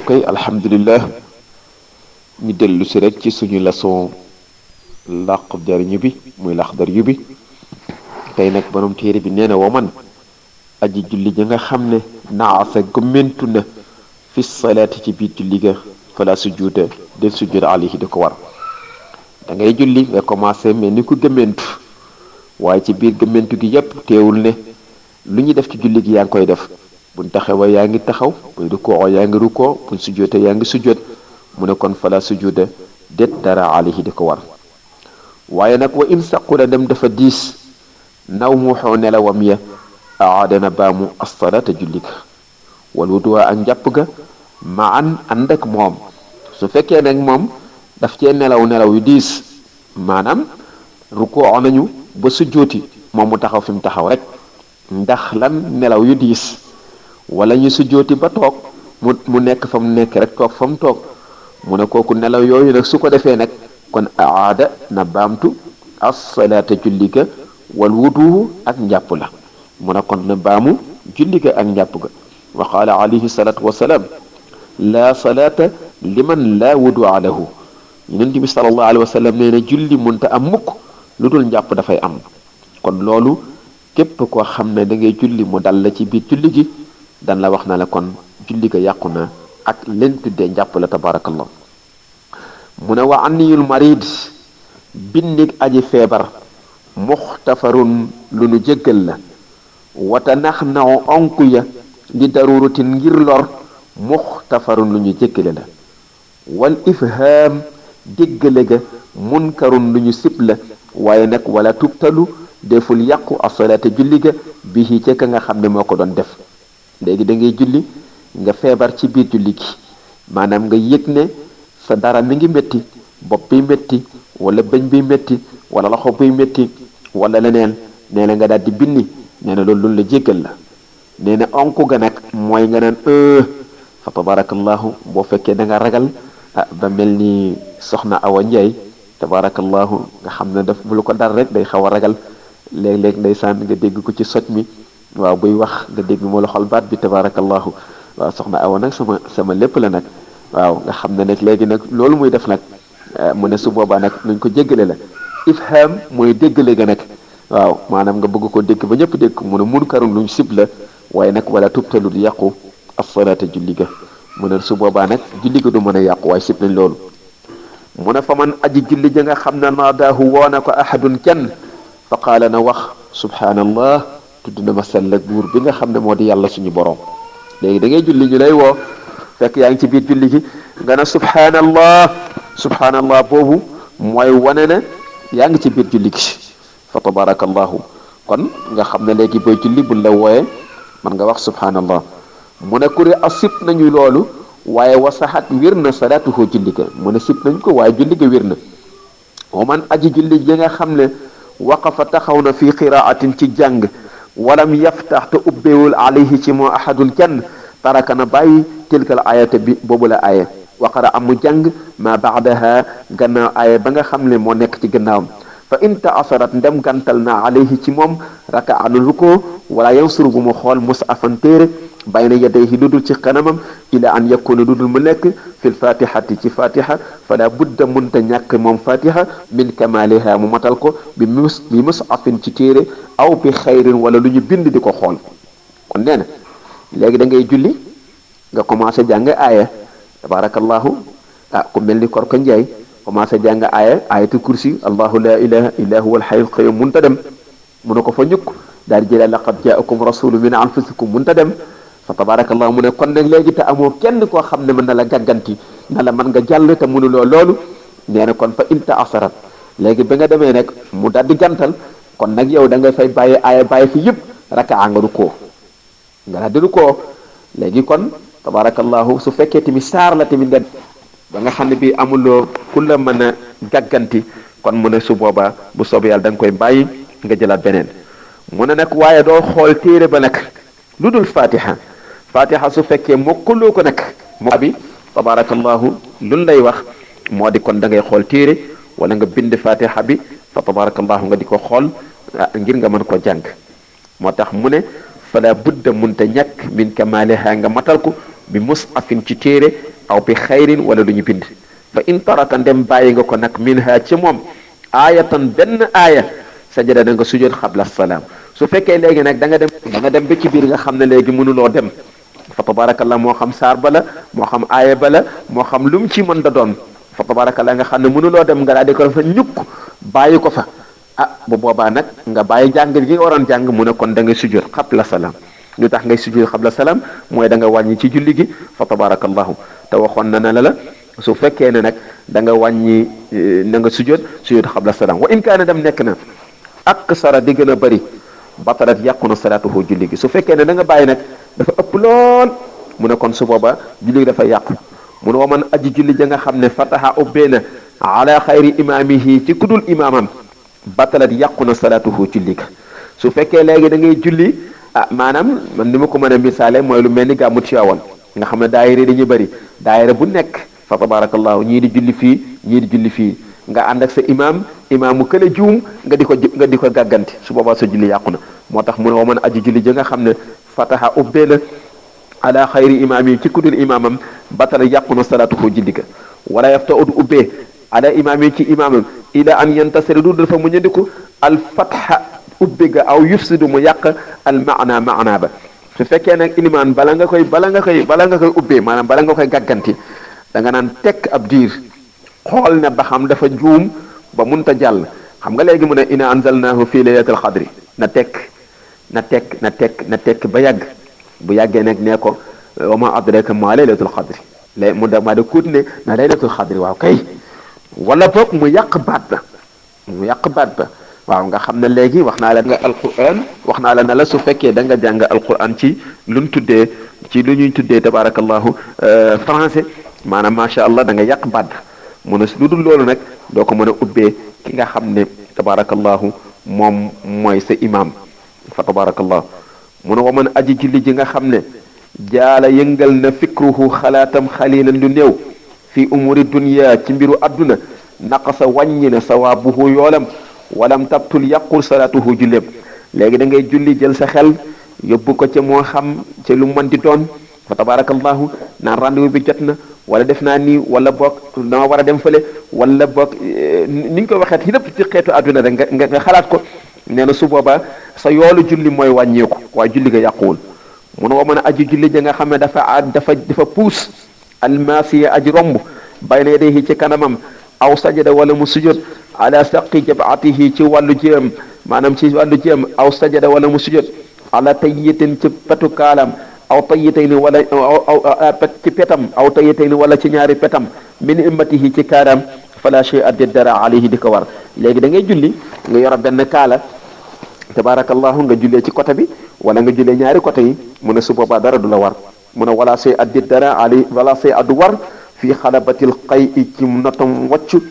kay alhamdulillah ñu dellu si rek ci suñu leçon làq jariñu bi muy laxdar yu bi tey nag borom téere bi nee na waman aji julli ja nga xam ne naasa gëmmentu na fi salaati ci biir julli ga fala sujuuda del sujud alayhi da ko war da ngay julli nga commencé mais ni ko gëmmentu waaye ci biir gëmmentu gi yépp teewul ne lu ñu def ci julli gi yaa ngi koy def buñ taxawee yaa ngi taxaw buñ rukkoo yaa ngi rukkoo buñ sujjootee yaa ngi sujjoot mu ne kon fala sujuuda det dara alayhi da ko war waaye nag wa in saqula dem dafa diis naw mu xoo nelawam ya aadana baamu as-salaata julli ga wal wuduwa ak njàpp ga ma an ànd ak moom su fekkee nag moom daf cee nelaw yu diis maanaam rukkoo nañu ba sujjooti moom mu taxaw fi mu taxaw rek ndax lan nelaw yu diis wala ñu sujjooti ba toog mu nekk fa mu nekk rek toog fa mu toog mu ne kooku nelaw yooyu nag su ko defee nag kon aada na baamtu as-salaata julli ga wal wudu ak njàpp la mu ne kon na baamu julli ga ak njàpp ga wa qaala alayhi salaatu wasalaam laa salaata liman laa wudu'a lahu yonent bi sallallahu alayhi wa sallam nee na julli munta am mukk lu dul njàpp dafay am kon loolu képp koo xam ne da ngay julli mu dal la ci biir julli gi dan la wax na la kon julli ga yàqu na ak leen tuddee njàpp la tabarakallah mu ne wa anniyul marid binnig aji feebar muxtafarun lu nu jéggal la wata nax naw onku ya li daruratin ngir lor muxtafarun lu ñu jéggale la wal ifham déggale ga munkarun lu ñu sib la waaye nag wala tubtalu deful yàqu asalaata julli ga bihi ca ka nga xam ne moo ko doon def léegi da ngay julli nga feebar ci biir julli gi maanaam nga yëg ne sa dara mi ngi métti bopp bi métti wala bëñ bi métti wala loxo buy métti wala leneen nee na nga daal di binni nee na loolu la jéggal la nee na onku ga nag mooy nga naan fa tabarakallahu boo fekkee da nga ragal ba mel ni soxna Awa Njaay tabarakallahu nga xam ne daf bu lu ko dar rek day xaw a ragal léeg-léeg ndeysaan nga dégg ko ci soj mi waaw buy wax nga dégg moo la xol baat bi tabarakallahu waaw soxna Awa nag sama lépp la nag waaw nga xam ne nag léegi nag loolu muy def nag mu ne su boobaa nag nuñ ko jéggale la ifham mooy déggale ga nag waaw maanaam nga bëgg ko dégg ba ñëpp dégg mu ne munkarun luñ sib la waaye nag wala tubtalu di yàqu as-salaata julli ga mu ne su boobaa nag julli ga du mën a yàqu waaye sib nañ loolu mu ne fa man aji julli ja nga xam ne naadaahu woona ko ahadun kenn fa qaala na wax subhaanallah tudd na ma sell ak buur bi nga xam ne moo di yàlla suñu borom léegi da ngay julli ñu lay woo fekk yaa ngi ci biir julli gi nga ne subhaanallah boobu mooy wane ne yaa ngi ci biir julli gi fa tabarakallahu kon nga xam ne léegi booy julli buñ la wooyee man nga wax subhaanallah mu ne kuri asib nañu loolu waaye wasaxat wér na salaatuhu julli ga mu ne sib nañ ko waaye julli ga wér na wa man aji julli ji nga xam ne waqafa taxaw na fi qiraatin ci jàng walam yaftax te ubbeewul alayhi ci moo ahadun kenn taraka na bàyyi tilkal ayata bi boobu la aaya waqara amu jàng ma baadaha gannaaw aaya ba nga xam ne moo nekk ci gannaawam fa in taasarat ndem gantal na alayhi ci moom raka anul ko wala yansuru bu mu xool musafan téere bayna yadayhi lu dul ci kanamam ila an yakuna lu dul mu nekk fil fatihati ci fatiha fala budda munta ñàkk moom fatiha min kamaliha mu matal ko bi musafin ci téere aw bi xayrin wala lu ñu bind di ko xool kon nee na léegi da ngay julli nga commencé jàng aaya tabarakallahu ku mel ni Korka Njaay commencé jàng aaya ayatul kursi allahu la ilaha illa huwa alhayyul qayyum munta dem mu ne ko fa ñukk daal di jëlee laqad jaakum rasulun min anfusikum munta dem fa tabarakallahu mu ne kon nag léegi te amoo kenn koo xam ne mën na la gàgganti na la mën nga jàll te mënuloo loolu nee na kon fa inta asarat léegi ba nga demee nag mu daal di gantal kon nag yow da nga fay bàyyi aaya bàyyi fi yëpp rakaa nga rukkoo nga daal di rukkoo léegi kon tabarakallahu su fekkee tamit saar la tamit nga ba nga xam ne bii amuloo ku la mën a gàgganti kon mu ne su boobaa bu soobee yàlla da nga koy bàyyi nga jëlaat beneen mu ne nag waaye doo xool téere ba nag lu dul fatiha su fekkee mokkaloo ko nag moo bi tabarakallahu luñ lay wax moo di kon da ngay xool téere wala nga bind fatiha bi fa tabarakallahu nga di ko xool ngir nga mën ko jàng moo tax mu ne fala budda munta ñàkk min kamaliha nga matal ko bi musafin ci téere aw bi xayrin wala lu ñu bind fa in taraka ndem bàyyi nga ko nag minha ci moom aayatan benn aaya sajada da nga sujjoot xabla salaam su fekkee léegi nag da nga dem ba ci biir nga xam ne léegi mënuloo dem fa tabarakallah moo xam saar ba la moo xam aaya ba la moo xam lu mu ci mën da doon fa tabarakallah nga xam ne mënuloo dem nga daal di ko fa ñukk bàyyi ko fa bu boobaa nag nga bàyyi jàng gi nga waroon jàng mu ne kon da ngay sujjoot xabla salaam lu tax ngay sujjoot xabla salaam mooy da nga wàññi ci julli gi fa tabarakallahu te waxoon na la su fekkee ne nag da nga wàññi na nga sujjoot xabla salaam wa in kaana dem nekk na ak sara di gën a bëri batalat yàqu na salaatuhu julli gi su fekkee ne da nga bàyyi nag dafa ëpp lool mu ne kon su booba julli gi dafa yàqu mu ne wa man aji julli ja nga xam ne fataha ubbee na ala xayri imaamihi ci kudul imaamam batalat yàqu na salaatuhu julli ga su fekkee léegi da ngay julli maanaam man ni ma ko mën a misaale mooy lu mel ni gàmmu Tiwaawan nga xam ne daayira dañuy bëri daayira bu nekk fa tabarakallahu ñii di julli fii ñii di julli fii nga ànd ak sa imaam mu kële juum nga di ko gàgganti su boobaa sa julli yàqu na moo tax mu ne wa man aji julli ja nga xam ne fataha ubbee na ala xayri imaam yi ci kudul imaamam batala yàqu na salaatuhu julli ga wala yafta ud ubbee ala imaam yi ci imaamam ila an yantasira du dafa mu ñëndiku al fatha ubbi ga aw yufsidu mu yàq al maana ba su fekkee nag ilimaan bala nga koy ubbee maanaam bala nga koy gàgganti da nga naan tekk ab diir xool ne ba xam dafa juum ba munta jàll xam nga léegi mu ne ina anzalnahu fi laylatil qadri na tekk ba yàgg bu yàggee nag nee ko wa ma adraka ma laylatul qadri mu da maa da kuut ne na laylatul qadri waaw kay wala boog mu yàq baat ba waaw nga xam ne léegi wax naa la nga alquran wax naa la ne la su fekkee da nga jàng alquran ci lu ñuy tuddee tabarakallahu français maanaam macha allah da nga yàq baat mu ne lu dul loolu nag doo ko mën a ubbee ki nga xam ne tabarakallahu moom mooy sa imam fa tabarakallahu mu ne wa man aji julli ji nga xam ne jaala yëngal na fikruhu xalaatam xalilan lu néew fi umuri dunya ci mbiru adduna naqasa wàññi na sawaabuhu yoolam walam tabtul yàqul salaatuhu julleem léegi da ngay julli jël sa xel yóbbu ko ca moo xam ca lu mën di doon fa tabarakallahu naan rendez-vous bi jot na wala def naa nii wala boog dama war a dem fële wala boog ni ñu ko waxeet lépp ci xeetu adduna rek nga xalaat ko nee na su boobaa sa yoolu julli mooy wàññeeku waaye julli ga yàquwul mun wa mën a aji julli ja nga xam ne dafa puus almasiya aji romb bayna yadayhi ci kanamam aw sajada wala mu sujud ala saqi jabatihi ci wàllu jéem maanaam ci wàllu jéem aw sajada wala mu sujud ala tayyitin ci petu kaalam aw tayyitayni wala ci petam aw tayyitayni wala ci ñaari petam min immatihi ci kaalam fala shay addi dara alayhi di ko war léegi da ngay julli nga yor benn kaala tabarakallahu nga jullee ci côté bi wala nga jullee ñaari côté yi mu ne su boobaa dara du la war mu ne wala shay addi dara alayhi wala shay addu war fii xalabatil xay i ci notam waccu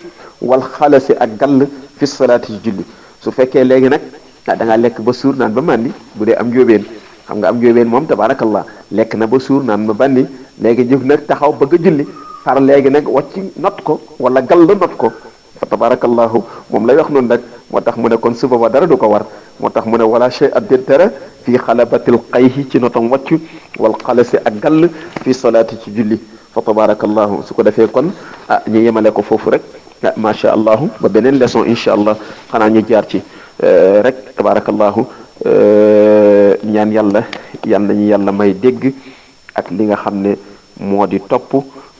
wal xalasi ak gall fi salaati ci julli su fekkee léegi nag da ngaa lekk ba suur naan ba màndi bu dee am njóobeen xam nga am njóobeen moom tabarakallah lekk na ba suur naan ba bàndi léegi jëf nag taxaw bëgg a julli far léegi nag wacc not ko wala gall not ko fa tabarakallahu moom lay wax noonu nag moo tax mu ne kon suba ba dara du ko war moo tax mu ne wala shay addi dara fii xalabatil xayhi ci notam waccu wal xalasi ak gall fi salaati ci julli fa tabarakallahu su ko defee kon ñu yemale ko foofu rek macha allah ba beneen leçon incha allah xanaa ñu jaar ci rek tabarakallahu ñaan yàlla yal nañu yàlla may dégg ak li nga xam ne moo di topp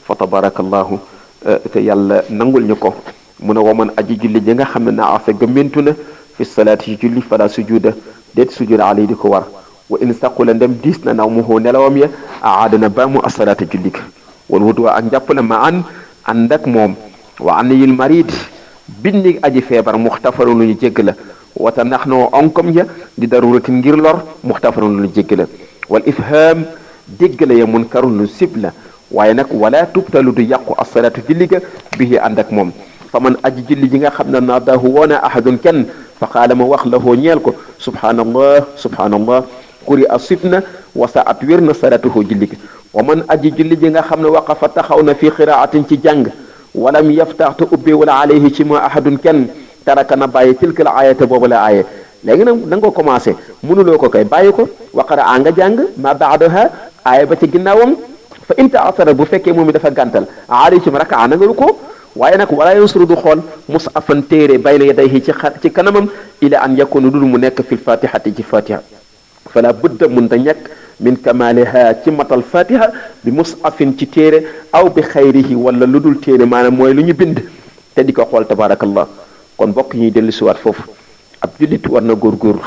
fa tabarakallahu te yàlla nangul ñu ko mu ne waman aji julli ji nga xam ne naasa gëmmentu na fi salaati ci julli fala sujuda déet sujud alay di ko war wa in saqula ndem diis na naw muhoo nelawam ya aadana baamu asalaata julli ka wal wudu ak njàpp la ma ànd ak moom wa an yil marid bindi aji feebar muxtafarun lu ñu jégg la wata nax noo onkom ya di darurati ngir lor muxtafarun lu ñu jégg la wal ifham dégg la ya munkarun lu sib la waaye nag wala tubtalu du yàqu asalaatu julli ga bihi ànd ak moom fa man aji julli ji nga xam ne naadahu woona ahadun kenn fa qaala ma wax lahoo ñeel ko subhanallah kuri a sib na wasa at wér na salaatuhu julli ga wa man aji julli ji nga xam ne waqafa taxaw na fi qiraatin ci jàng walam yaftax te ubbi wala alayhi ci ma ahadun kenn taraka na bàyyi tilkal ayata boobu la aaye léegi nag da nga ko commencé mënuloo ko kay bàyyi ko waqara a nga jàng ma baadaha aaya ba ci ginnaawam fa in taasara bu fekkee moom mi dafa gàntal alayhim rakaa na nga rukkoo waaye nag wala yusru du xool musafan téere bayna yadayhi ci kanamam ila an yakunu dul mu nekk fil fatihati ci fatiha fala budda mun ta ñekk min kamaliha ci matal fatiha bi musafin ci téere aw bi xayrihi wala lu dul téere maanaam mooy lu ñu bind te di ko xool tabarakallah kon bokk ñuy dellu siwaat foofu ab jullit war na góorgóorlu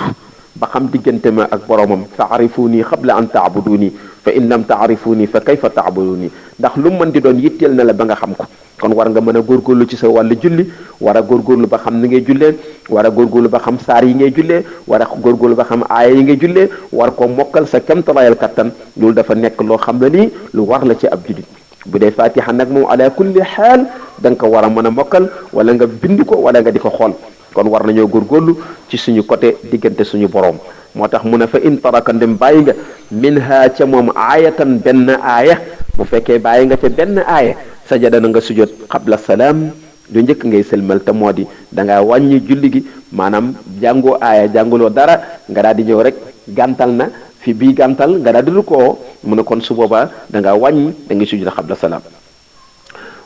ba xam diggante ma ak boromam taarifuni qabla an taabuduni fa in lam taarifuni fa kayfa taabuduni ndax lu mën di doon yitteel na la ba nga xam ko kon war nga mën a góorgóorlu ci sa wàllu julli war a góorgóorlu ba xam ni ngay jullee war a góorgóorlu ba xam saar yi ngay jullee war a góorgóorlu ba xam aaya yi ngay jullee war ko mokkal sa kemtalayal kattan loolu dafa nekk loo xam ne nii lu war la ci ab jullit bu dee fatiha nag moom ala kulli xaal da nga ko war a mën a mokkal wala nga bind ko wala nga di ko xool kon war nañoo góorgóorlu ci suñu côté diggante suñu borom moo tax mu ne fa in taraka ndem bàyyi nga minha ca moom aayatan benn aaya bu fekkee bàyyi nga ca benn aaya sajada na nga sujjoot qabla salaam du njëkk ngay sëlmal te moo di da ngaa wàññi julli gi maanaam jàngoo aaya jànguloo dara nga daal di ñëw rek gàntal na fi bii gàntal nga daal di rukkoo mu ne kon su boobaa da ngaa wàññi da ngay sujjoot qabla salaam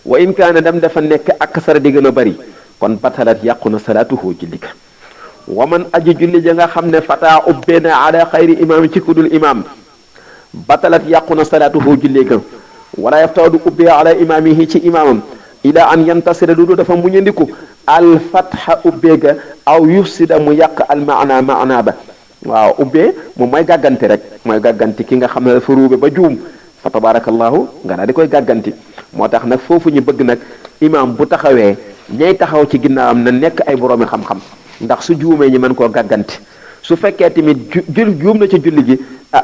wa in kaana dem dafa nekk aksara di gën a bari kon batalat yàqu na salaatuhu julli ka wa man aji julli ja nga xam ne fataa ubbee na ala xayri imaam ci kudul imaam batalat yàqu na salaatuhu julli ga wala yaftawdu ubbee ala imaamihi ci imaamam ila an yantasira lu dafa muñandiku al fatha ubbee ga aw yufsida mu yàq al maana ba waaw ubbee moom mooy gàggante rek mooy gàgganti ki nga xam ne dafa ruube ba juum fa tabarakallahu nga daal di koy gàgganti moo tax nag foofu ñu bëgg nag imaam bu taxawee ñay taxaw ci ginnaawam na nekk ay boroomi xam-xam ndax su juumee ñi mën koo gàgganti su fekkee tamit juum na ca julli gi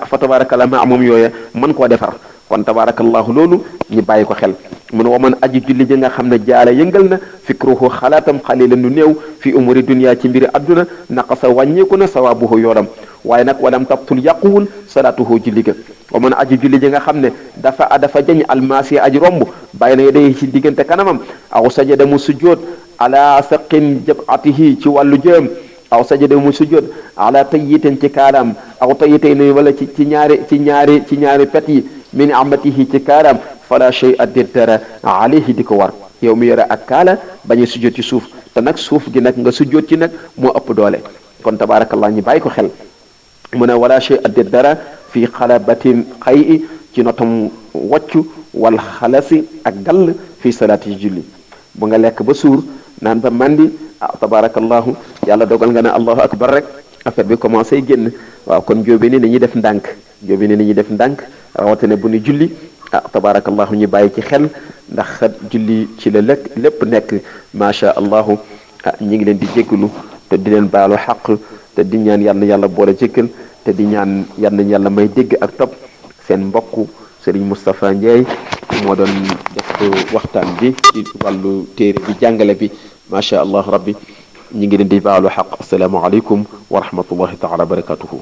fa tabarakallah ma moom yooya mën koo defar kon tabarakallahu loolu ñu bàyyi ko xel mun wa man aji julli ji nga xam ne jaala yëngal na fikruhu xalaatam xalilan lu néew fi umuri dunia ci mbiri adduna naqasa wàññeeku na sawaabuhu yoonam waaye nag walam tabtul yàquwul salaatuhu julli ga wa man aji julli ji nga xam ne dafa jañ almaasi aji romb bàyyi na yedey ci diggante kanamam aw sajada mu sujjoot ala saqin jabatihi ci wàllu jëm aw sajada mu sujjoot ala tayitin ci kaalaam aw tayitayni wala ci ñaari pet yi min amatihi ci kaalaam fala shay addir dara alayhi di ko war yow mi yore ak kaala bañ a sujjoot ci suuf te nag suuf gi nag nga sujjoot ci nag moo ëpp doole kon tabarakallah ñu bàyyi ko xel mu ne wala shay addir dara fii xalabatin xay ci notam waccu wal xalasi ak gall fii salaati julli bu nga lekk ba suur naan ba mandi tabarakallahu yàlla dogal nga ne allahu akbar rek affaire bi commencé génn waaw kon jóobe ni nañuy def ndànk rawatina bu ñu julli tabarakallahu ñu bàyyi ci xel ndax julli ci la lépp nekk macha allahu ñi ngi leen di jéggalu te di leen baalu xaq te di ñaan yàlla boole jéggal te di ñaan yàlla may dégg ak topp seen mbokk Serigne Moustapha Ndiaye moo doon def waxtaan bi ci wàllu téere bi jàngale bi macha allah rabbi ñi ngi leen di baalu xaq assalaamu aleykum wa rahmatullahi taala wa barakatuhu